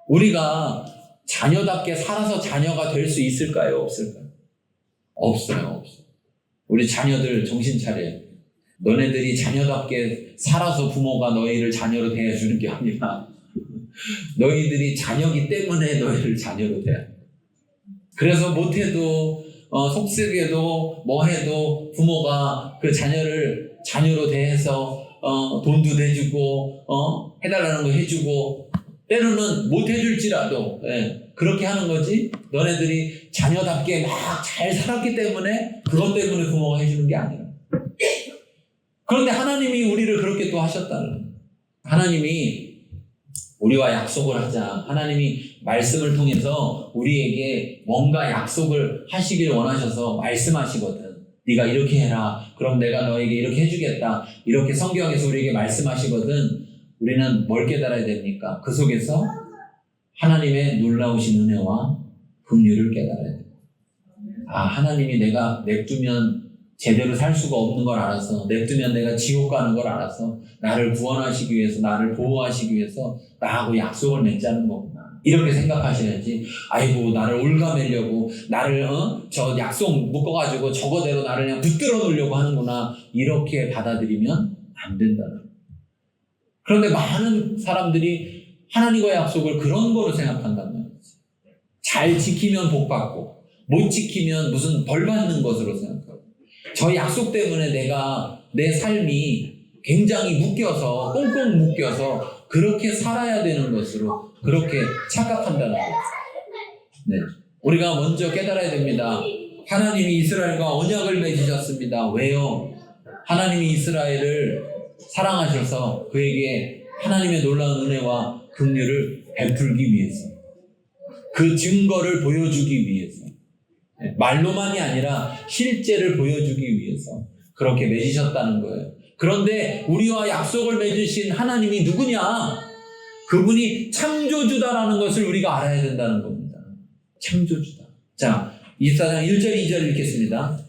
우리가 자녀답게 살아서 자녀가 될 수 있을까요? 없을까요? 없어요. 우리 자녀들 정신 차려요. 너네들이 자녀답게 살아서 부모가 너희를 자녀로 대해주는 게 아니라 너희들이 자녀기 때문에 너희를 자녀로 대해. 그래서 못해도 속쓰게도 뭐해도 부모가 그 자녀를 자녀로 대해서 돈도 대주고 해달라는 거 해주고 때로는 못해줄지라도 그렇게 하는 거지. 너네들이 자녀답게 막 잘 살았기 때문에 그것 때문에 부모가 해주는 게 아니라. 그런데 하나님이 우리를 그렇게 또 하셨다는 거예요. 하나님이 우리와 약속을 하자. 하나님이 말씀을 통해서 우리에게 뭔가 약속을 하시길 원하셔서 말씀하시거든. 네가 이렇게 해라. 그럼 내가 너에게 이렇게 해주겠다. 이렇게 성경에서 우리에게 말씀하시거든. 우리는 뭘 깨달아야 됩니까? 그 속에서 하나님의 놀라우신 은혜와 긍휼을 깨달아야 돼요. 하나님이 내가 냅두면 제대로 살 수가 없는 걸 알아서, 냅두면 내가 지옥 가는 걸 알아서 나를 구원하시기 위해서, 나를 보호하시기 위해서 나하고 약속을 맺자는 거구나. 이렇게 생각하셔야지. 아이고, 나를 올가매려고, 나를 저 약속 묶어가지고 저거대로 나를 그냥 붙들어 놓으려고 하는구나. 이렇게 받아들이면 안 된다는 거예요. 그런데 많은 사람들이 하나님과의 약속을 그런 거로 생각한단 말이지. 잘 지키면 복 받고 못 지키면 무슨 벌 받는 것으로 생각하고, 저 약속 때문에 내가 내 삶이 굉장히 묶여서 꽁꽁 묶여서 그렇게 살아야 되는 것으로 그렇게 착각한다는 거죠. 네, 우리가 먼저 깨달아야 됩니다. 하나님이 이스라엘과 언약을 맺으셨습니다. 왜요? 하나님이 이스라엘을 사랑하셔서 그에게 하나님의 놀라운 은혜와 긍휼을 베풀기 위해서, 그 증거를 보여주기 위해서, 말로만이 아니라 실제를 보여주기 위해서 그렇게 맺으셨다는 거예요. 그런데 우리와 약속을 맺으신 하나님이 누구냐? 그분이 창조주다라는 것을 우리가 알아야 된다는 겁니다. 창조주다. 자, 24장 1절 2절 읽겠습니다.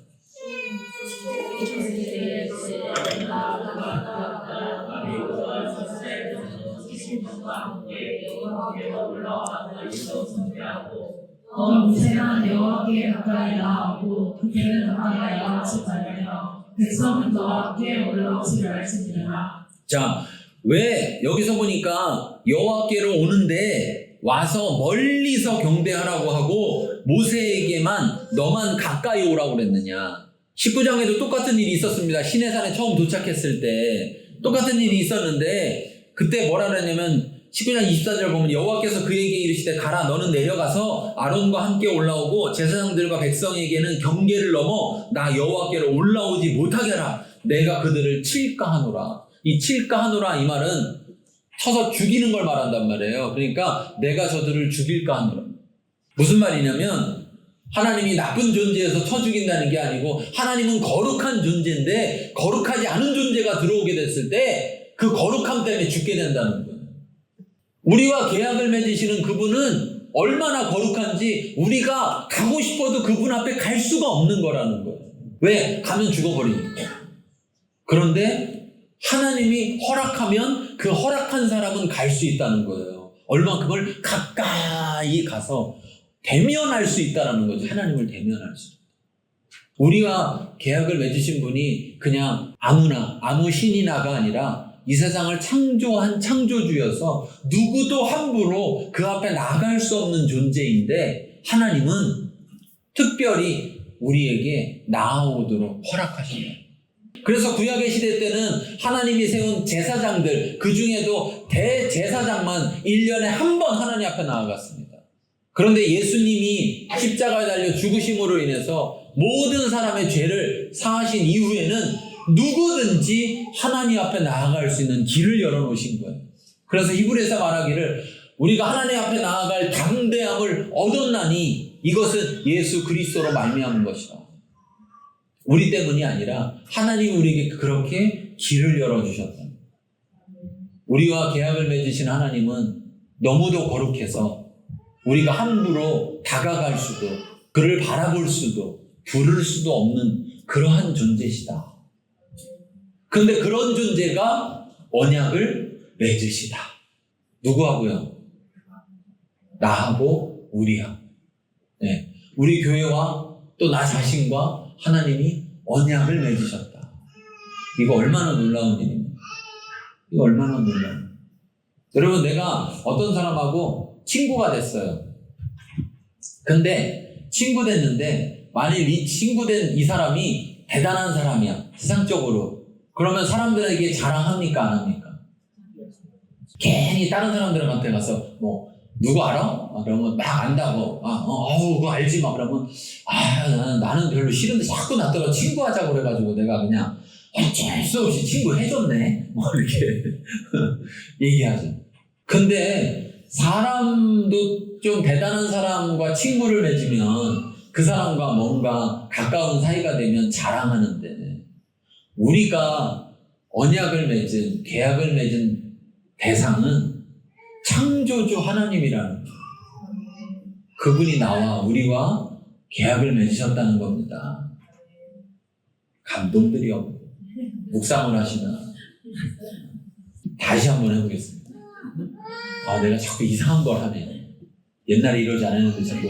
모세가 여호와께 가까이 나아오고 그때는 가까이 나오지 말며 백성은 너와 함께 올라오지 말지니라. 자, 왜 여기서 보니까 여호와께로 오는데 와서 멀리서 경배하라고 하고 모세에게만 너만 가까이 오라고 그랬느냐? 19장에도 똑같은 일이 있었습니다. 시내산에 처음 도착했을 때 똑같은 일이 있었는데 그때 뭐라 그랬냐면 19장 24절 보면 여호와께서 그에게 이르시되 가라, 너는 내려가서 아론과 함께 올라오고 제사장들과 백성에게는 경계를 넘어 나 여호와께로 올라오지 못하게 하라. 내가 그들을 칠까 하노라. 이 칠까 하노라, 이 말은 쳐서 죽이는 걸 말한단 말이에요. 그러니까 내가 저들을 죽일까 하노라. 무슨 말이냐면 하나님이 나쁜 존재에서 쳐 죽인다는 게 아니고 하나님은 거룩한 존재인데 거룩하지 않은 존재가 들어오게 됐을 때 그 거룩함 때문에 죽게 된다는 거예요. 우리와 계약을 맺으시는 그분은 얼마나 거룩한지 우리가 가고 싶어도 그분 앞에 갈 수가 없는 거라는 거예요. 왜? 가면 죽어버리니까. 그런데 하나님이 허락하면 그 허락한 사람은 갈 수 있다는 거예요. 얼마큼을 가까이 가서 대면할 수 있다는 거죠. 하나님을 대면할 수 있다. 우리와 계약을 맺으신 분이 그냥 아무나, 아무 신이나가 아니라 이 세상을 창조한 창조주여서 누구도 함부로 그 앞에 나갈 수 없는 존재인데 하나님은 특별히 우리에게 나아오도록 허락하십니다. 그래서 구약의 시대 때는 하나님이 세운 제사장들, 그 중에도 대제사장만 1년에 한 번 하나님 앞에 나아갔습니다. 그런데 예수님이 십자가에 달려 죽으심으로 인해서 모든 사람의 죄를 사하신 이후에는 누구든지 하나님 앞에 나아갈 수 있는 길을 열어놓으신 거예요. 그래서 히브리서 말하기를 우리가 하나님 앞에 나아갈 담대함을 얻었나니 이것은 예수 그리스도로 말미암은 것이다. 우리 때문이 아니라 하나님이 우리에게 그렇게 길을 열어주셨다. 우리와 계약을 맺으신 하나님은 너무도 거룩해서 우리가 함부로 다가갈 수도 그를 바라볼 수도 부를 수도 없는 그러한 존재시다. 근데 그런 존재가 언약을 맺으시다. 누구하고요? 나하고 우리하고, 네. 우리 교회와 또 나 자신과 하나님이 언약을 맺으셨다. 이거 얼마나 놀라운 일입니까? 이거 얼마나 놀라운. 여러분, 내가 어떤 사람하고 친구가 됐어요. 근데 친구 됐는데 만일 이 친구 된 이 사람이 대단한 사람이야, 세상적으로. 그러면 사람들에게 자랑합니까, 안 합니까? 괜히 다른 사람들한테 가서 뭐 누구 알아? 그러면 막 안다고. 그거 알지 마. 그러면 나는 별로 싫은데 자꾸 나더러 친구하자고 그래가지고 내가 그냥 어쩔 수 없이 친구 해줬네. 뭐 이렇게 얘기하죠. 근데 사람도 좀 대단한 사람과 친구를 맺으면 그 사람과 뭔가 가까운 사이가 되면 자랑하는데, 우리가 언약을 맺은, 계약을 맺은 대상은 창조주 하나님이라는 거예요. 그분이 나와 우리와 계약을 맺으셨다는 겁니다. 감동들이요. 묵상을 하시나. 다시 한번 해보겠습니다. 내가 자꾸 이상한 걸 하네. 옛날에 이러지 않았는데 자꾸.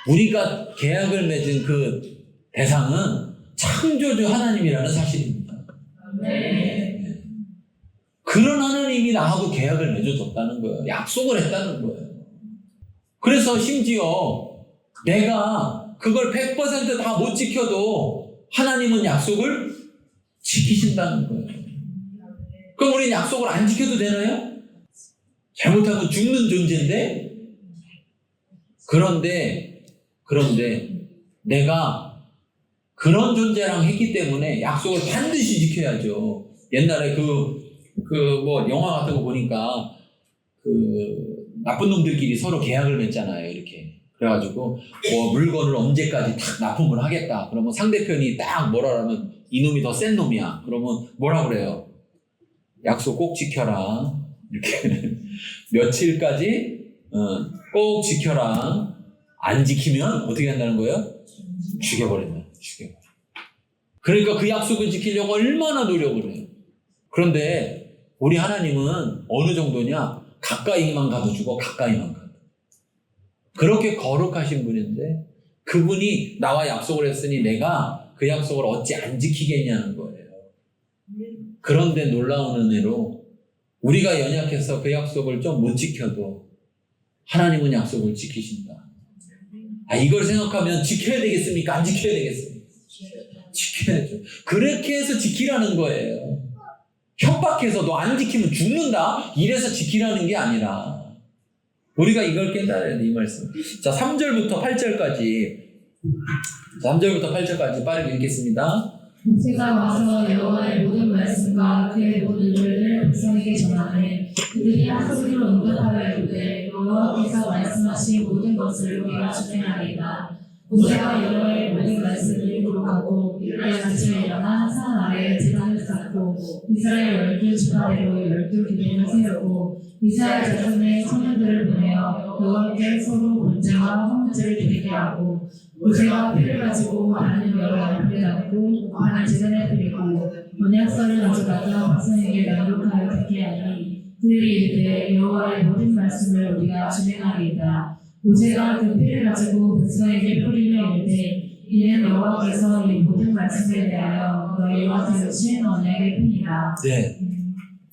우리가 계약을 맺은 그 대상은 창조주 하나님이라는 사실입니다. 네. 그런 하나님이 나하고 계약을 맺어줬다는 거예요. 약속을 했다는 거예요. 그래서 심지어 내가 그걸 100% 다 못 지켜도 하나님은 약속을 지키신다는 거예요. 그럼 우리는 약속을 안 지켜도 되나요? 잘못하면 죽는 존재인데? 그런데 내가 그런 존재랑 했기 때문에 약속을 반드시 지켜야죠. 옛날에 뭐 영화 같은 거 보니까 나쁜 놈들끼리 서로 계약을 맺잖아요. 이렇게. 그래가지고 뭐 물건을 언제까지 딱 납품을 하겠다. 그러면 상대편이 딱 뭐라 하면 이놈이 더 센 놈이야. 그러면 뭐라 그래요? 약속 꼭 지켜라. 이렇게 며칠까지 꼭 지켜라. 안 지키면 어떻게 한다는 거예요? 죽여버린다. 그러니까 그 약속을 지키려고 얼마나 노력을 해요. 그런데 우리 하나님은 어느 정도냐? 가까이만 가도 죽어, 가까이만 가도. 그렇게 거룩하신 분인데 그분이 나와 약속을 했으니 내가 그 약속을 어찌 안 지키겠냐는 거예요. 그런데 놀라운 은혜로 우리가 연약해서 그 약속을 좀 못 지켜도 하나님은 약속을 지키신다. 이걸 생각하면 지켜야 되겠습니까? 안 지켜야 되겠습니까? 지켜야죠. 그렇게 해서 지키라는 거예요. 협박해서 너 안 지키면 죽는다? 이래서 지키라는 게 아니라 우리가 이걸 깨달아야 돼, 이 말씀. 자, 3절부터 8절까지 빠르게 읽겠습니다. 제가 와서 여호와의 모든 말씀과 그의 모든 율을 백성에게 전하되 그들이 한 소리로 응답하여 이르되 여호와께서 말씀하신 모든 것을 우리가 준행하리이다. 모세가 여호와의 모든 말씀을 기록하고 이르되 아침에 일어나 산 아래에 제단을 쌓고 이스라엘 12지파대로 12기둥을 세우고 이스라엘 자손의 청년들을 보내어 여호와께 서로 번제와 화목제를 드리게 하고 모세가 피를 가지고 하나님 여호와 앞에 담고 하나님 제단에 드리고 언약서를 가져다가 백성에게 낭독하여 듣게 하니 그들이 이르되 여호와의 모든 말씀을 우리가 준행하리이다. 모세가 그 피를 가지고 백성에게 뿌리며 이르되 이는 여호와께서 이 모든 말씀에 대하여 너희와 세우신 언약의 피니라. 네.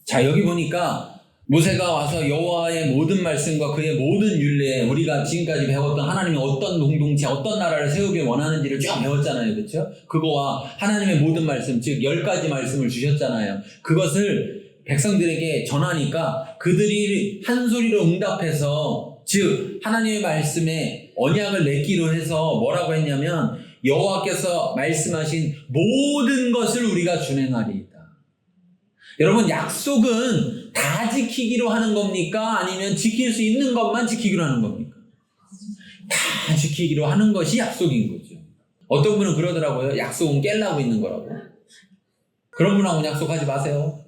자, 여기 보니까 모세가 와서 여호와의 모든 말씀과 그의 모든 율례, 우리가 지금까지 배웠던 하나님이 어떤 공동체, 어떤 나라를 세우길 원하는지를 쭉 배웠잖아요. 그렇죠? 그거와 하나님의 모든 말씀, 즉 10가지 말씀을 주셨잖아요. 그것을 백성들에게 전하니까 그들이 한 소리로 응답해서, 즉 하나님의 말씀에 언약을 맺기로 해서 뭐라고 했냐면 여호와께서 말씀하신 모든 것을 우리가 준행하리이다. 여러분, 약속은 다 지키기로 하는 겁니까? 아니면 지킬 수 있는 것만 지키기로 하는 겁니까? 다 지키기로 하는 것이 약속인 거죠. 어떤 분은 그러더라고요. 약속은 깨려고 있는 거라고. 그런 분하고 약속하지 마세요.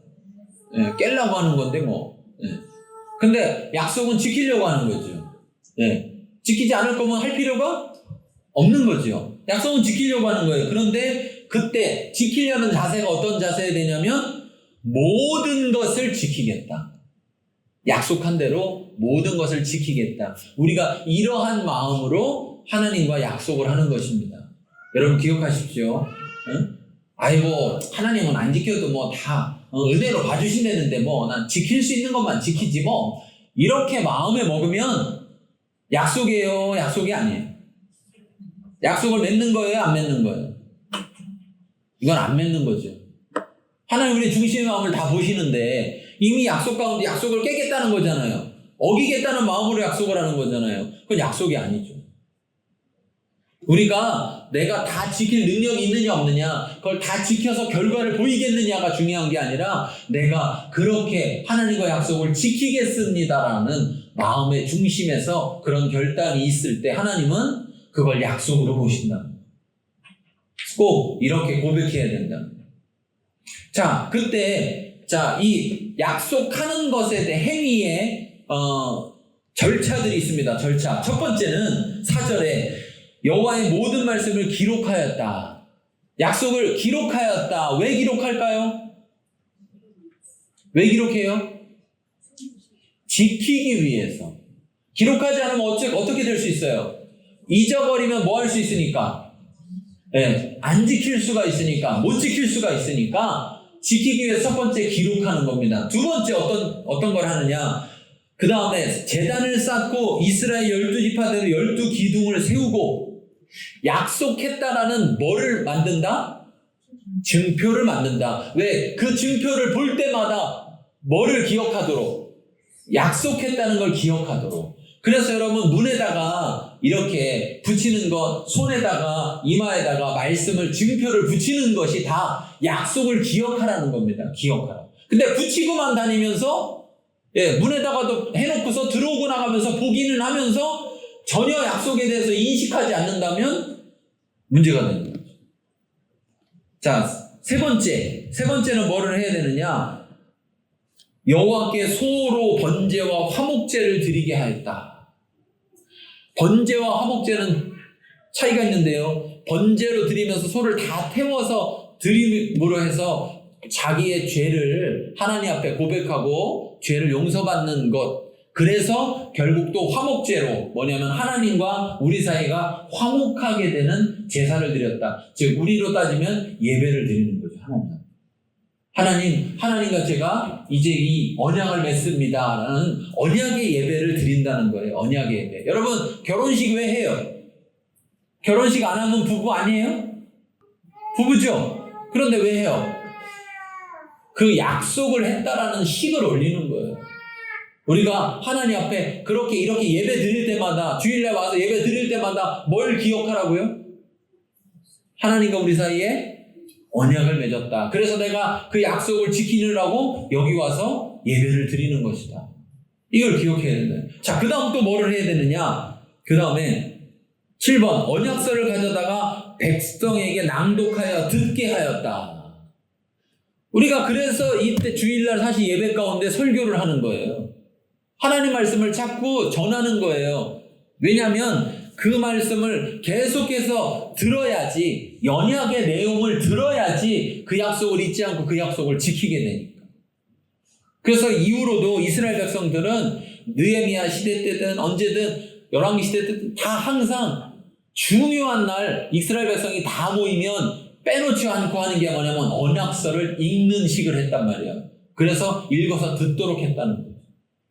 네, 깨려고 하는 건데 뭐. 네. 근데 약속은 지키려고 하는 거죠. 네. 지키지 않을 거면 할 필요가 없는 거죠. 약속은 지키려고 하는 거예요. 그런데 그때 지키려는 자세가 어떤 자세가 되냐면 모든 것을 지키겠다. 약속한 대로 모든 것을 지키겠다. 우리가 이러한 마음으로 하나님과 약속을 하는 것입니다. 여러분 기억하십시오. 응? 아이고 하나님은 안 지켜도 뭐 다 은혜로 봐주신다는데 뭐 난 지킬 수 있는 것만 지키지 뭐 이렇게 마음에 먹으면 약속이에요? 약속이 아니에요? 약속을 맺는 거예요? 안 맺는 거예요? 이건 안 맺는 거죠. 하나님 우리 중심의 마음을 다 보시는데 이미 약속 가운데 약속을 깨겠다는 거잖아요. 어기겠다는 마음으로 약속을 하는 거잖아요. 그건 약속이 아니죠. 우리가 내가 다 지킬 능력이 있느냐 없느냐 그걸 다 지켜서 결과를 보이겠느냐가 중요한 게 아니라 내가 그렇게 하나님과 약속을 지키겠습니다라는 마음의 중심에서 그런 결단이 있을 때 하나님은 그걸 약속으로 보신다. 꼭 이렇게 고백해야 된다. 자, 그때 이 약속하는 것에 대해 행위의 절차들이 있습니다. 절차. 첫 번째는 4절에 여호와의 모든 말씀을 기록하였다. 약속을 기록하였다. 왜 기록할까요? 왜 기록해요? 지키기 위해서. 기록하지 않으면 어떻게 될 수 있어요? 잊어버리면 뭐 할 수 있으니까? 네, 안 지킬 수가 있으니까, 못 지킬 수가 있으니까 지키기 위해서 첫 번째 기록하는 겁니다. 두 번째 어떤 걸 하느냐? 그 다음에 제단을 쌓고 이스라엘 12지파대로 12기둥을 세우고 약속했다라는 뭐를 만든다? 증표를 만든다. 왜? 그 증표를 볼 때마다 뭐를 기억하도록? 약속했다는 걸 기억하도록. 그래서 여러분 문에다가 이렇게 붙이는 것, 손에다가 이마에다가 말씀을 증표를 붙이는 것이 다 약속을 기억하라는 겁니다. 기억하라. 근데 붙이고만 다니면서 문에다가도 해놓고서 들어오고 나가면서 보기는 하면서 전혀 약속에 대해서 인식하지 않는다면 문제가 되는 거죠. 자, 세 번째는 뭐를 해야 되느냐? 여호와께 소로 번제와 화목제를 드리게 하였다. 번제와 화목제는 차이가 있는데요. 번제로 드리면서 소를 다 태워서 드림으로 해서 자기의 죄를 하나님 앞에 고백하고 죄를 용서받는 것. 그래서 결국 또 화목제로 뭐냐면 하나님과 우리 사이가 화목하게 되는 제사를 드렸다. 즉 우리로 따지면 예배를 드리는 거죠. 하나님과 제가 이제 이 언약을 맺습니다라는 언약의 예배를 드린다는 거예요. 언약의 예배. 여러분 결혼식 왜 해요? 결혼식 안 하면 부부 아니에요? 부부죠? 그런데 왜 해요? 그 약속을 했다라는 식을 올리는 거예요. 우리가 하나님 앞에 이렇게 예배 드릴 때마다 주일날 와서 예배 드릴 때마다 뭘 기억하라고요? 하나님과 우리 사이에 언약을 맺었다. 그래서 내가 그 약속을 지키느라고 여기 와서 예배를 드리는 것이다. 이걸 기억해야 된다. 자, 그 다음 또 뭐를 해야 되느냐? 그 다음에 7번 언약서를 가져다가 백성에게 낭독하여 듣게 하였다. 우리가 그래서 이때 주일날 사실 예배 가운데 설교를 하는 거예요. 하나님 말씀을 자꾸 전하는 거예요. 왜냐하면 그 말씀을 계속해서 들어야지, 언약의 내용을 들어야지 그 약속을 잊지 않고 그 약속을 지키게 되니까. 그래서 이후로도 이스라엘 백성들은 느헤미야 시대 때든 언제든 열왕기 시대 때든 다 항상 중요한 날 이스라엘 백성이 다 모이면 빼놓지 않고 하는 게 뭐냐면 언약서를 읽는 식을 했단 말이에요. 그래서 읽어서 듣도록 했다는 거예요.